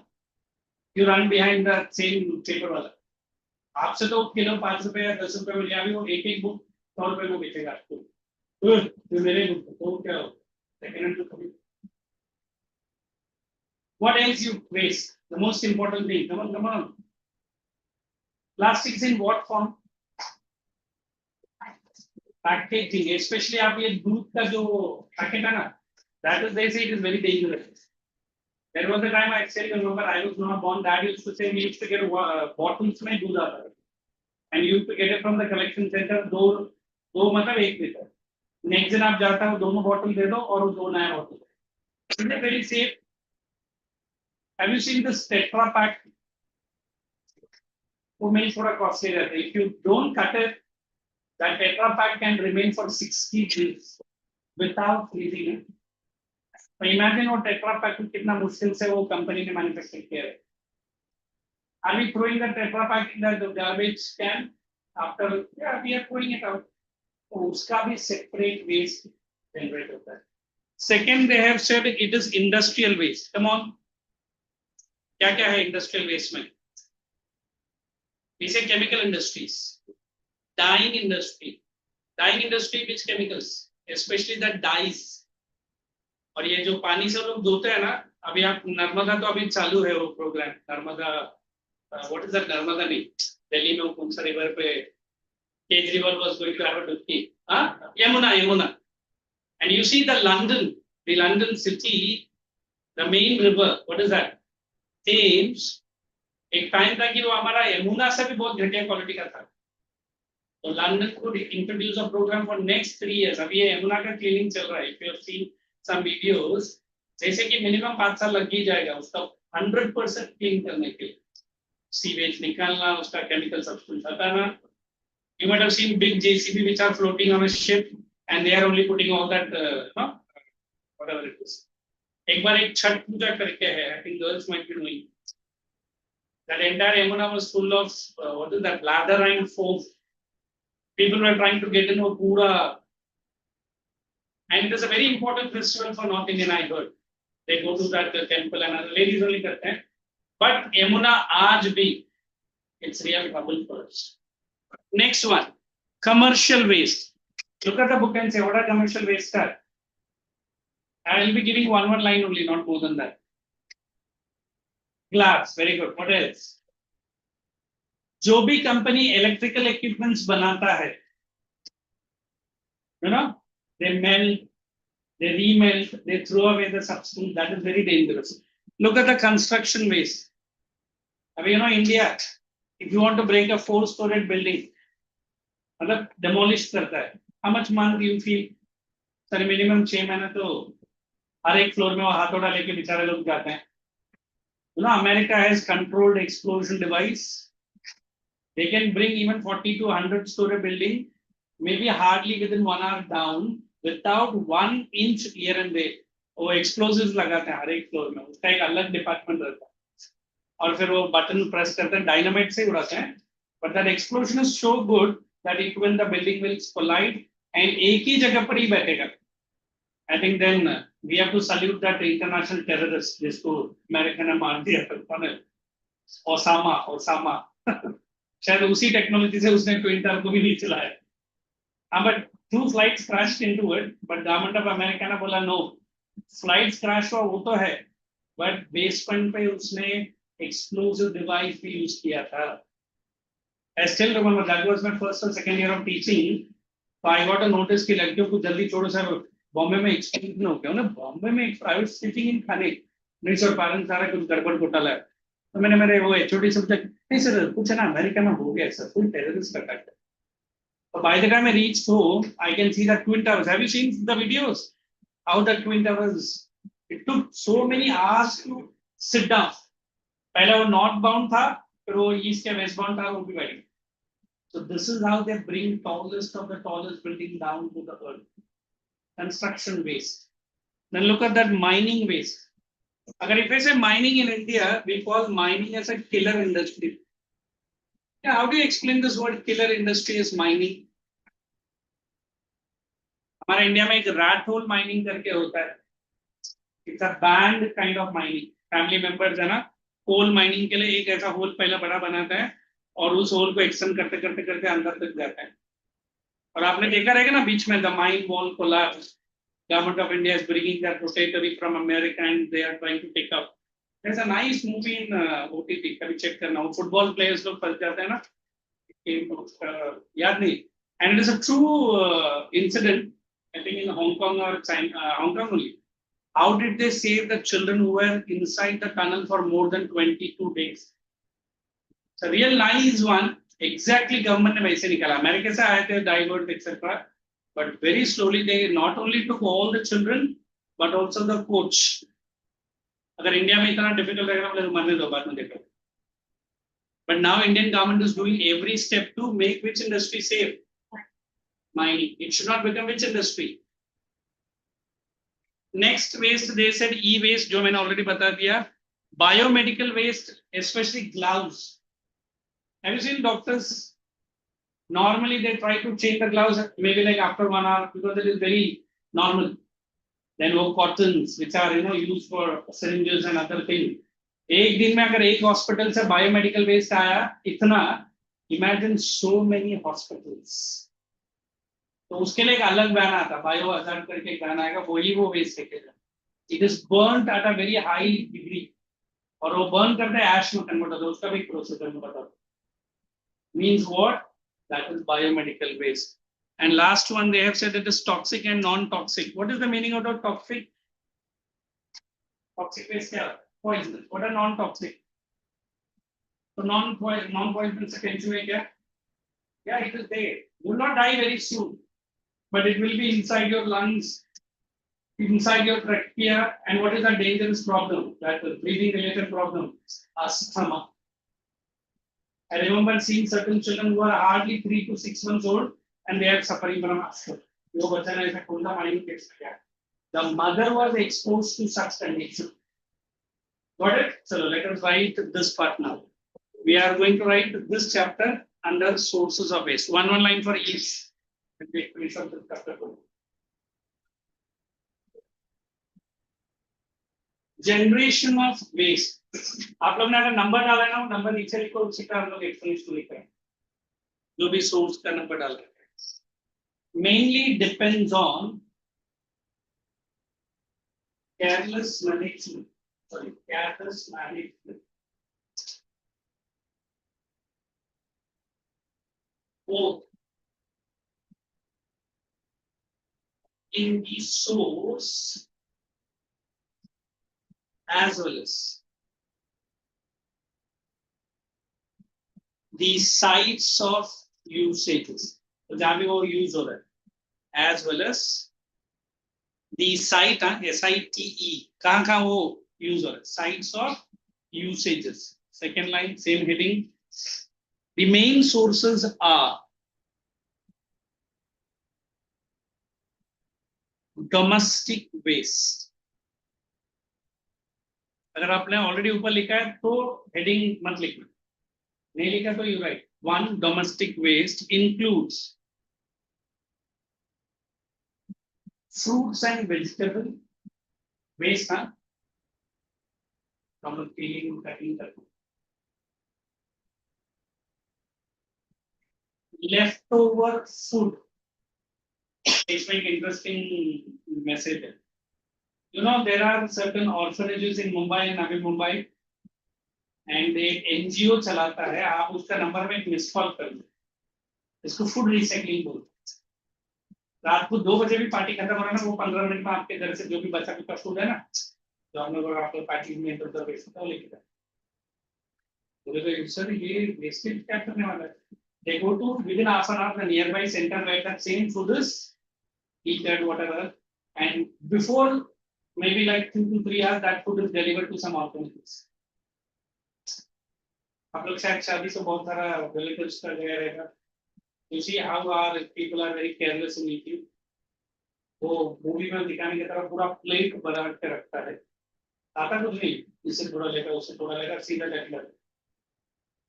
You run behind the same paper वाला. आपसे तो किलो 5 रुपए या 10 रुपए में लिया भी वो एक बुक 100 रुपए में बेचेगा आपको. तो मेरे बुक तो क्या हो second hand. What else you waste? The most important thing. Come on. Plastics in what form? Packaging, especially आप ये दूध का जो पैकेट है ना, that is they say it is very dangerous. There was a time I still remember I was not born. Dad used to say we used to get bottles में दूध आता है, and you used to get it from the collection center. दो मतलब 1 litre. Next दिन आप जाता हो दोनों बॉटल दे दो और वो 2 नया bottle. Is it very safe? Have you seen this Tetra pack? वो मेरी थोड़ा costly रहता है. If you don't cut it, that Tetra pack can remain for 60 days without freezing it. So imagine वो Tetra pack कितना मुश्किल से वो कंपनी ने मैन्युफैक्चर किया है. Are we throwing the Tetra pack in the garbage can after? Yeah, we are throwing it out. तो उसका भी separate waste generate होता है. Second, they have said it is industrial waste. Come on. क्या है industrial waste में? We say chemical industries. Dyeing industry. Dyeing industry which chemicals? Especially the dyes. और ये जो पानी से लोग धोते हैं ना, अभी आप नर्मदा तो अभी चालू है वो programme. Narmada, what is that Narmada नहीं? दिल्ली में कौन सा रिवर पे Kejriwal was going to have a डुबकी. हाँ? Yamuna. And you see the London city, the main river, what is that? Thames. एक टाइम था कि वो हमारा यमुना से भी बहुत घटिया क्वालिटी का था. तो London could introduce a program for next 3 years. अभी ये यमुना का क्लीनिंग चल रहा है. If you have seen some videos, जैसे कि मिनिमम 5 साल लग ही जाएगा उसका 100% क्लीन करने के लिए. सीवेज निकालना, उसका केमिकल सब्सटेंस हटाना. You might have seen big JCB which are floating on a ship and they are only putting all that, whatever it is. एक बार एक छठ पूजा करके है. I think girls might be knowing. That entire Yamuna was full of what is that blatherine foam. People were trying to get into Pura, and it is a very important festival for North Indian. I heard they go to that temple and other ladies only करते हैं. But Yamuna आज भी it's real trouble for us. Next one, commercial waste. Look at the book and say what are commercial waste are. I will be giving one line only, not more than that. Glass, very good. What else? जो भी company electrical equipments बनाता है, you know, they melt, they remelt, they throw away the substance. That is very dangerous. Look at the construction waste. I mean, India, if you want to break a 4-story building, मतलब demolish करता है. How much month you feel? Sir minimum 6 महीने तो हर एक floor में वो हाथोड़ा लेके बेचारे लोग जाते हैं. America has controlled explosion device. They can bring even 40 to 100-story building, maybe hardly within 1 hour down, without 1 inch here and there. वो explosives लगाते हैं हर एक फ्लोर में. उसका एक अलग डिपार्टमेंट रहता है. और फिर वो बटन प्रेस करते हैं, डायनामाइट से उड़ाते हैं. But that explosion is so good that it when the building will collide and एक ही जगह पर ही बैठेगा. I think then we have to salute that international terrorist जिसको अमेरिका ने मार दिया था. ओसामा शायद उसी टेक्नोलॉजी से उसने ट्विन टावर को भी नहीं चलाया. But 2 flights crashed into it, but government of America ने बोला no, flights crash हुआ वो तो है, but basement पे उसने explosive device भी use किया था. I still remember that was my first or second year of teaching. So I got a notice कि लड़कियों को जल्दी छोड़ो सर, बॉम्बे में एक्सप्लोजन हो गया ना. बॉम्बे में एक प्राइवेट सिटिंग इन खाने नहीं सर, पेरेंट्स सारा कुछ गड़बड़ घोटाला है. तो मैंने मेरे वो एचओडी से पूछा, नहीं सर कुछ है ना अमेरिका में हो गया सर, फुल टेररिस्ट अटैक है. So by the time I reached home, I can see the twin towers. Have you seen the videos? How the twin towers? It took so many hours to sit down. पहले वो north bound था, फिर वो east या waste bound था, वो भी बैठ. So this is how they bring tallest of the tallest building down to the earth. Construction waste. Then look at that mining waste. Agar if I say mining in India, we call mining as a killer industry. Yeah, how do you explain this word killer industry as mining? हमारे India में एक rat hole mining करके होता है. It's a banned kind of mining. Family members है ना, coal mining के लिए एक ऐसा होल पहला बड़ा बनाता है और उस होल को एक्सटेंड करते करते करते अंदर तक जाता है. और आपने देखा रहेगा ना बीच में the mine wall collapse. Government of India is bringing their potato from America and they are trying to take up. There's a nice movie in OTT. कभी check करना. वो football players लोग फंस जाते हैं ना. याद नहीं. And it is a true incident. I think in Hong Kong or China, Hong Kong only. How did they save the children who were inside the tunnel for more than 22 days? It's a real nice one. Exactly government ने वैसे निकाला. America से आए थे divert etc. But very slowly they not only took all the children but also the coach. अगर India में इतना difficult रहेगा तो मरने दो, बाद में देखो. But now Indian government is doing every step to make which industry safe? Mining. It should not become which industry? Next waste they said e-waste, जो मैंने already बता दिया. Biomedical waste, especially gloves. Have you seen doctors? Normally they try to change the gloves maybe like after 1 hour because it is very normal. Then वो cottons which are used for syringes and other things. एक दिन में अगर एक hospital से biomedical waste आया इतना, imagine so many hospitals. तो उसके लिए एक अलग बैन आता, बायो हजार्ड करके एक बैन आएगा, वही वो वेस्ट लेके. It is burnt at a very high degree. और वो burn करते हैं ash में convert होता है, उसका भी प्रोसेस है बता. Means what? That is biomedical waste. And last one, they have said it is toxic and non-toxic. What is the meaning of the toxic? Toxic waste, yeah, poison. What are non-toxic? So non-poison se can you get? Yeah, it is there. You will not die very soon, but it will be inside your lungs, inside your trachea. And what is a dangerous problem? That is breathing-related problem, asthma. I remember seeing certain children who are hardly 3 to 6 months old and they are suffering from asthma. The mother was exposed to such condition. Got it? So let us write this part now. We are going to write this chapter under sources of waste. One line for each. Generation of waste. आप लोग ने अगर number डाला है ना, वो number नीचे लिखो, उसी का हम लोग एक्सप्लेनेशन लिखेंगे. जो भी सोर्स का नंबर डाल रहे हैं. Mainly depends on careless management. Careless management. Both in the source as well as the sites of usages, तो जहाँ भी वो यूज हो रहा है, as well as the site, SITE, कहाँ कहाँ वो यूज हो रहा है, sites of usages. Second line, same heading. The main sources are domestic waste. अगर आपने ऑलरेडी ऊपर लिखा है तो हेडिंग मत लिखना, नहीं लिखा तो you right. One, domestic waste includes fruits and vegetable waste, हाँ, हम लोग peeling, cutting करते हैं. Leftover food. इसमें एक interesting message है. You know, there are certain orphanages in Mumbai and Navi Mumbai, and एक NGO चलाता है, आप उसका नंबर में एक मिस कॉल कर दो, इसको फूड रिसाइकलिंग बोलते हैं. रात को 2 बजे भी पार्टी खत्म हो रहा है ना, वो 15 मिनट में आपके घर से जो भी बचा कुछ फूड है ना, जो हम लोग आपके पार्टी में इधर बेचते हैं, लेके जाते. बोले तो सर ये वेस्टेज क्या करने वाला है? They go to within half an hour the nearby center where that same food is heated, whatever, and before maybe like 2 to 3 hours that food is delivered to some orphanages. आप लोग शायद शादी से बहुत सारा relatives का गया रहेगा. You see how our people are very careless in eating. वो मूवी में दिखाने की तरह पूरा प्लेट बना के रखता है, आता कुछ नहीं, इससे थोड़ा लेकर उससे थोड़ा लेकर सीधा लेकर.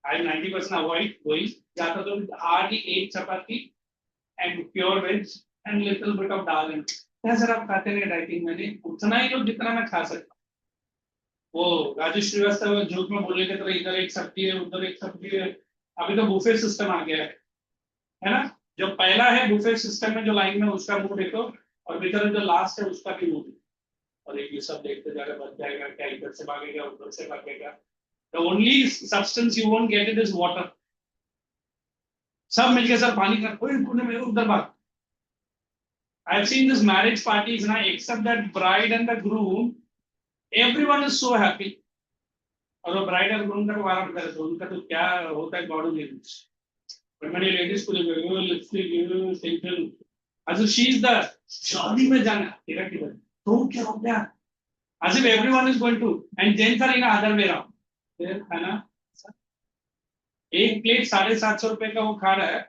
I 90% avoid going. जाता तो hardly 8 chapati and pure veg and little bit of dal and sir आप खाते नहीं डाइटिंग में, नहीं उतना ही लोग जितना मैं खा सकता. वो राजू श्रीवास्तव जोक में बोले थे तो इधर एक सब्जी है उधर एक सब्जी है. अभी तो बुफे सिस्टम आ गया है ना. जो पहला है बुफे सिस्टम में जो लाइन में उसका मुंह देखो, और भीतर जो लास्ट है उसका भी मुंह देखो, और एक ये सब देखते जा रहे बच जाएगा क्या, इधर से भागेगा उधर से भागेगा. The only substance you won't get it is water. सब मिलके सर पानी का कोई कोने में उधर भाग. I have seen this marriage parties now, except that bride and the groom, everyone is so happy. और वो bride और groom का बात कर रहे थे, उनका तो क्या होता है God only knows. But many ladies को जो lipstick, simple, as if she is the शादी में जाना, तेरा किधर, तो क्या हो गया? As if everyone is going to, and gents are in other way around. है ना? एक प्लेट 750 रुपए का वो खा रहा है,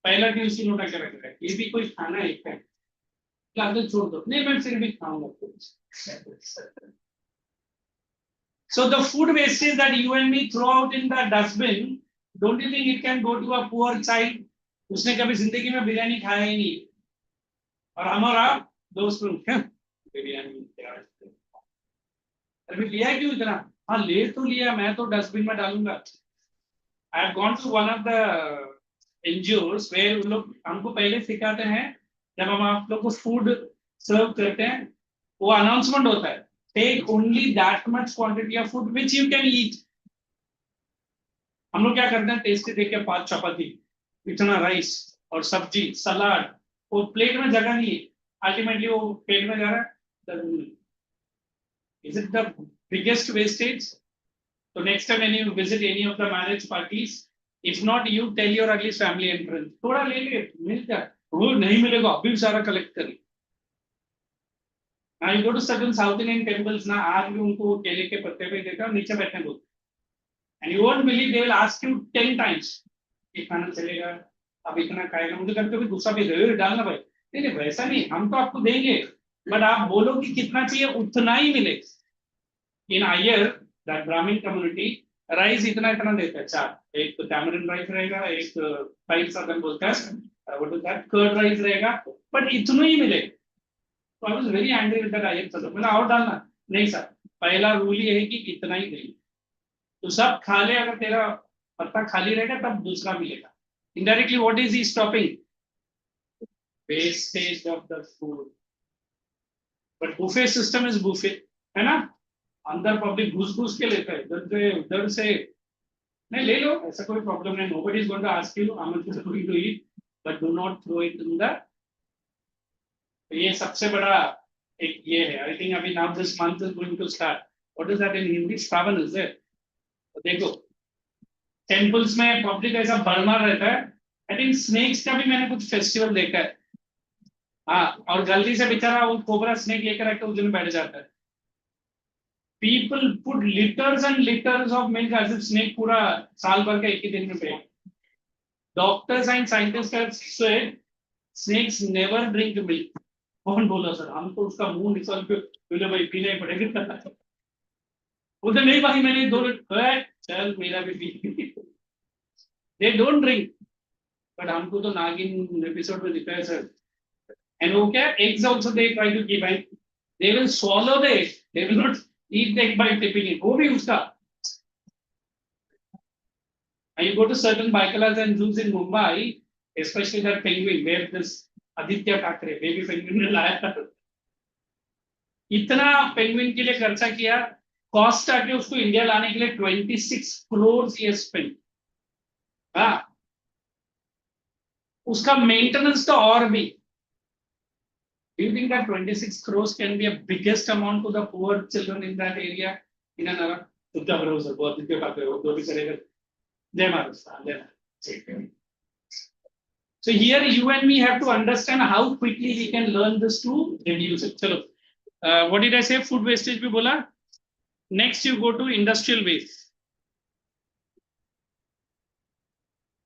पहला भी उसी नोटा के रख रहा है, ये भी कोई खाना है क्या? क्लास छोड़ दो, नहीं मैं फिर भी खाऊंगा कुछ. So the food wastage that you and me throw out in the dustbin, don't you think it can go to a poor child? उसने कभी जिंदगी में बिरयानी खाया ही नहीं, और हम और आप दोस्त बिरयानी अभी लिया क्यों इतना? हाँ ले तो लिया, मैं तो डस्टबिन में डालूंगा. I have gone to one of the NGOs where उन लोग हमको पहले सिखाते हैं, जब हम आप लोग को फूड सर्व करते हैं, वो अनाउंसमेंट होता है, take only that much quantity of food which you can eat. हम लोग क्या करते हैं, टेस्ट देख के 5 चपाती, इतना राइस और सब्जी सलाद, वो प्लेट में जगह नहीं है, अल्टीमेटली वो पेट में जा रहा है. Is it the biggest wastage? So next time when you visit any of the marriage parties, if not you, tell your at least family and friends. थोड़ा ले ले, मिल जाए, वो नहीं मिलेगा अभी सारा कलेक्ट कर. Now you go to certain South Indian temples ना, आज भी उनको केले के पत्ते पे देता है, नीचे बैठने दो, and you won't believe they will ask you 10 times, ये खाना चलेगा, अब इतना खाएगा, मुझे कभी कभी गुस्सा भी डालना भाई, नहीं वैसा नहीं, हम तो आपको देंगे, बट आप बोलो कि कितना चाहिए उतना ही मिले. In Iyer, that Brahmin community, rice इतना इतना देता है, 4, एक तो टैमरिन राइस रहेगा, एक पाइल साधन बोलता है, what is that, curd rice रहेगा, बट इतना ही मिलेगा. तो I was very angry with that Iyer साधन, मैंने और डालना नहीं सर, पहला रूल ये है कि इतना ही देंगे, तो सब खा ले, अगर तेरा पत्ता खाली रहेगा तब दूसरा मिलेगा. Indirectly what is he stopping? Wastage of the food. But buffet system is buffet, है ना, अंदर पब्लिक घुस के लेता है, उधर से नहीं ले लो, ऐसा कोई प्रॉब्लम नहीं. Nobody is going to ask you how much you are going to eat, but do not throw it in the. ये सबसे बड़ा एक ये है. I think अभी now this month is going to start. What is that in Hindi? Shravan, is it? तो देखो temples में पब्लिक ऐसा भरमार रहता है. आई थिंक स्नेक्स का भी मैंने कुछ फेस्टिवल देखा है. हाँ, और गलती से बेचारा वो कोबरा स्नेक लेकर आके उस दिन बैठ जाता है. People put liters and liters of milk as if snake पूरा साल भर का एक ही दिन में पे. Doctors and scientists have said snakes never drink milk. कौन बोला सर? हम तो उसका मुंह निकाल के बोले भाई पीना ही पड़ेगा. बोलते नहीं भाई मैंने 2 चल मेरा भी P. They don't drink. But हमको तो नागिन एपिसोड में दिखा है सर. And वो क्या? Eggs also they try to keep and they will swallow the egg. They will not eat the egg by tipping it. वो भी उसका. And you go to certain Baikalas and zoos in Mumbai, especially that penguin, where this Aditya Thackeray, baby penguin ने लाया था. इतना penguin के लिए खर्चा किया, cost आके उसको इंडिया लाने के लिए 26 crores he has spent. हाँ. उसका maintenance तो और भी. Do you think that 26 crores can be a biggest amount to the poor children in that area? In an era? So here you and me have to understand how quickly we can learn this to reduce it. Chalo. What did I say? Food wastage bhi bola. Next you go to industrial waste.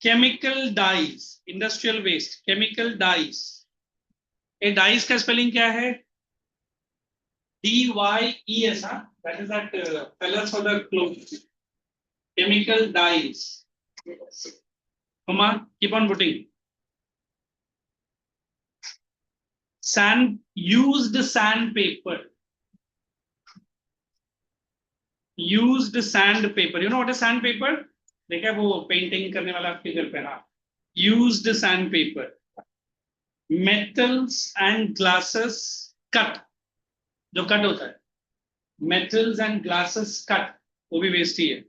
Chemical dyes. Industrial waste. Chemical dyes. A dyes का spelling क्या है? DYES, huh? That is that colors for the clothes. Chemical dyes. Come on, keep on putting. Used sandpaper. Used sandpaper. You know what is sandpaper? देखा वो painting करने वाला आपके घर पे ना. Used sandpaper. Metals and glasses cut. जो cut होता है. Metals and glasses cut. वो भी वेस्ट ही है.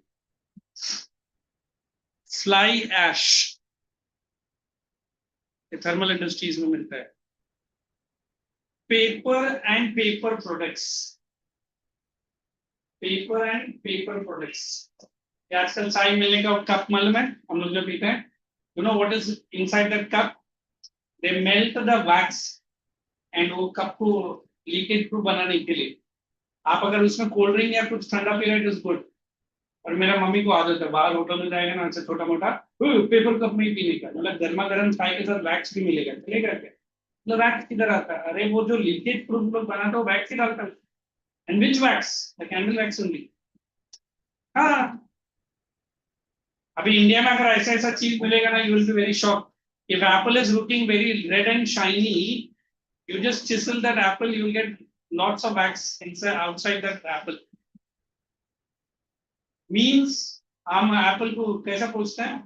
Fly ash. ये थर्मल इंडस्ट्रीज में मिलता है. Paper and paper products. Paper and paper products. आजकल चाय मिलने का कप मालूम है? हम लोग जो पीते हैं. You know what is inside that cup? They melt the wax and वो कप को लीकेज प्रूफ बनाने के लिए. आप अगर उसमें कोल्ड ड्रिंक या कुछ ठंडा पी रहे हो, इट इज गुड. और मेरा मम्मी को आदत है बाहर होटल में जाएगा ना ऐसे छोटा मोटा पेपर कप में ही पीने का. मतलब गर्मा गर्म चाय के साथ वैक्स भी मिलेगा. चलेगा क्या? मतलब वैक्स किधर आता है? अरे वो जो लीकेज प्रूफ लोग बनाते हो वैक्स ही डालता है. And which wax? The candle wax only. हाँ, अभी इंडिया में अगर ऐसा ऐसा चीज मिलेगा ना, you will be very shocked. If apple is looking very red and shiny, you just chisel that apple, you will get lots of wax inside outside that apple. Means हम एप्पल को कैसा पूछते हैं?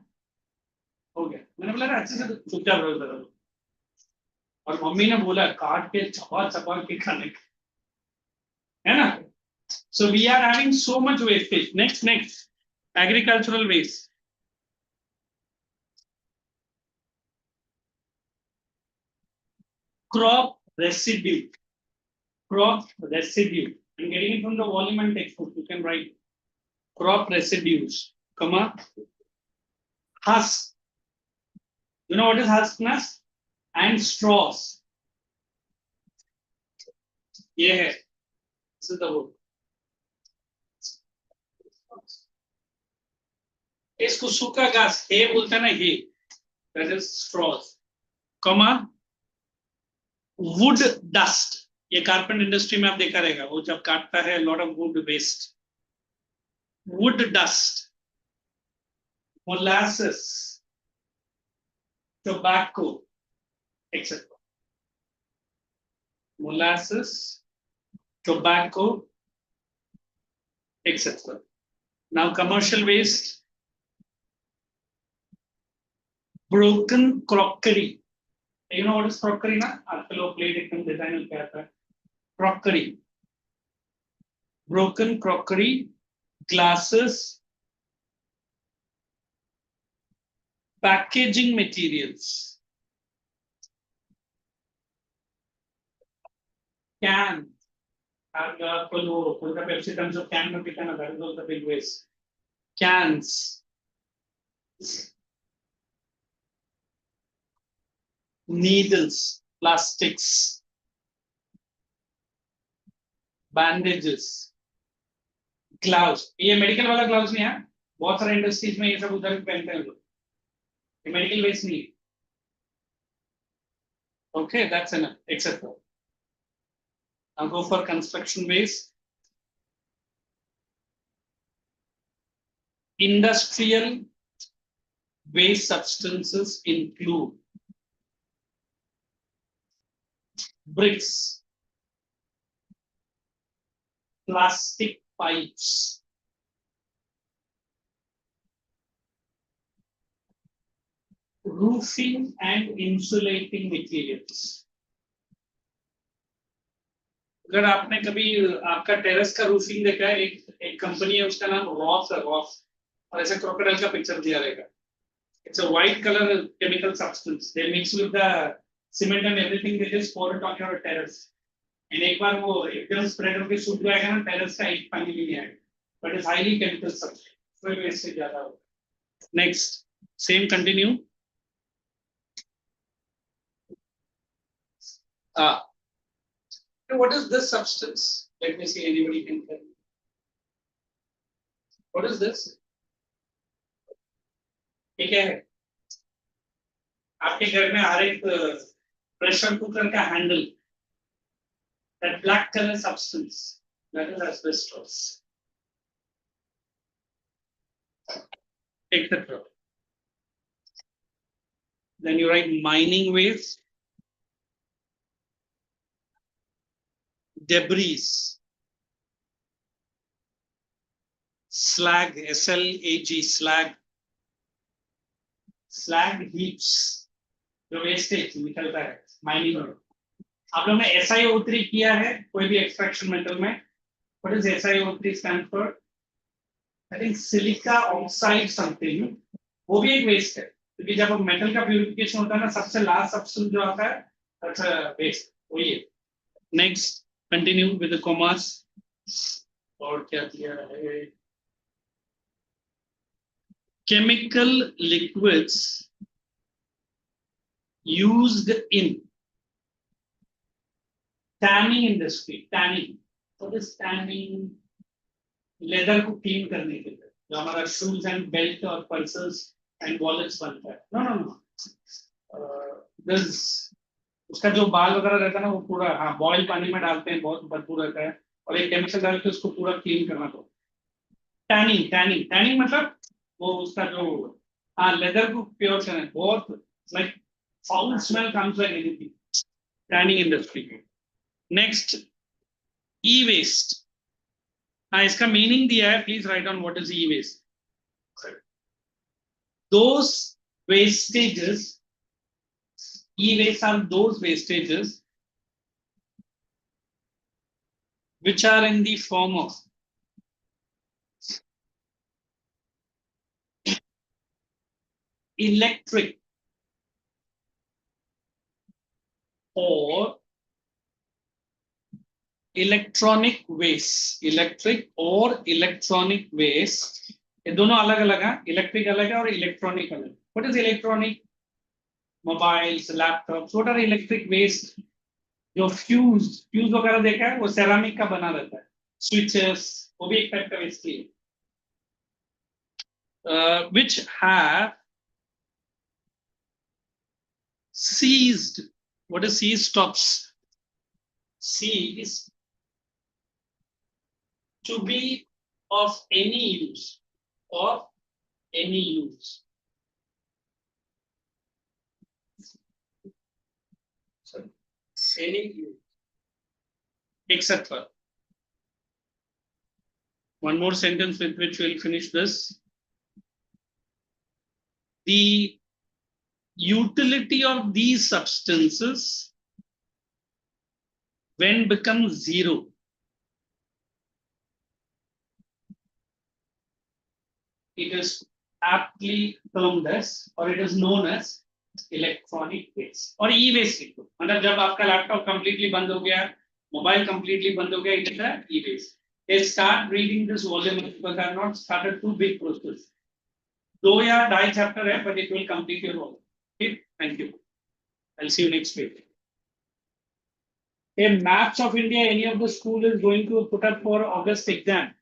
हो गया. मैंने बोला ना अच्छे से चुपचाप रहो जरा. और मम्मी ने बोला काट के चबा चबा के खाने का, है ना? So we are having so much wastage. Next, agricultural waste. Crop residue. Crop residue. I'm getting it from the volume and textbook. You can write crop residues, comma, husk. You know what is huskness? And straws. Yeah, this is the word. इसको सूखा घास हे बोलते हैं ना, हे. That is straws, comma, wood dust. ये कारपेंट industry में आप देखा रहेगा, वो जब काटता है lot of wood waste. Wood dust, molasses, tobacco, etc. Molasses, tobacco, etc. Now commercial waste, broken crockery. You know what is crockery ना? आजकल वो प्लेट एकदम डिजाइनर क्या आता है? Crockery, broken crockery, glasses, packaging materials, can. And full the Pepsi comes of can of become that is also the big waste. Cans, needles, plastics, bandages, gloves. ये medical वाला gloves नहीं है, बहुत सारे इंडस्ट्रीज में ये सब उधर पहनते हैं लोग, ये मेडिकल वेस्ट नहीं है. Okay, that's enough, etc. Now go for construction waste. Industrial waste substances include bricks, plastic pipes, roofing and insulating materials. अगर आपने कभी आपका टेरेस का रूफिंग देखा है, एक कंपनी है उसका नाम रॉफ है, रॉफ, और ऐसे क्रोकोडाइल का पिक्चर दिया रहेगा. It's a white color chemical substance. They mix with the cement and everything. They just pour it on your terrace. And एक बार वो एकदम स्प्रेड होकर सूख जाएगा ना, टेरेस का एक पानी भी नहीं आएगा. But it's highly chemical substance. कोई वेस्ट से ज्यादा हो. Next, same continue. What is this substance? Let me see. Anybody can tell me. What is this? ये क्या है? आपके घर में हर एक प्रेशर कुकर का handle, that black color substance, that is asbestos, etc. Then you write mining waste, debris, slag, SLAG, slag, slag heaps, जो wastage निकलता है माइनिंग में. आप लोगों ने SiO3 किया है कोई भी एक्सट्रैक्शन मेटल में? What is SiO3 stand for? I think silica oxide something. वो भी एक वेस्ट है, क्योंकि जब मेटल का प्यूरिफिकेशन होता है ना, सबसे लास्ट सब्सटेंस जो आता है that's a waste. वही है. Next, continue with the commas. और क्या दिया है? Chemical liquids used in tanning industry. Tanning. What is tanning? Leather को क्लीन करने के लिए जो हमारा शूज एंड बेल्ट और पर्सेस एंड वॉलेट्स बनता है. नो नो नो, दिस उसका जो बाल वगैरह रहता है ना, वो पूरा हाँ बॉइल पानी में डालते हैं, बहुत बदबू रहता है, और एक केमिकल डाल के उसको पूरा क्लीन करना. तो टैनिंग, टैनिंग, टैनिंग मतलब वो उसका जो हाँ लेदर को प्योर करना है. बहुत like foul smell comes like anything. Tanning industry. Next, e waste. हाँ, इसका मीनिंग दिया है, please write on what is e waste. Those wastages, e-waste are those wastages which are in the form of electric or electronic waste. Electric or electronic waste. ये दोनों अलग अलग हैं, electric अलग है और इलेक्ट्रॉनिक अलग. What is electronic? Mobiles, laptops. What are electric waste? जो फ्यूज वगैरह देखा है, वो सेरामिक का बना रहता है. स्विचेस, वो भी एक टाइप का वेस्ट है. Which have ceased. What is ceased? Stops. Cease to be of any use. Of any use. Sorry. Any use. Etc. One more sentence with which we'll finish this. The utility of these substances when becomes zero it is aptly termed as, or it is known as electronic waste or e-waste. मतलब जब आपका laptop completely बंद हो गया, Mobile completely बंद हो गया. It is a e-waste. They start reading this volume because I have not started two big process. दो या ढाई chapter है, but it will complete your work. Okay, thank you. I'll see you next week. A maps of India, any of the school is going to put up for August exam.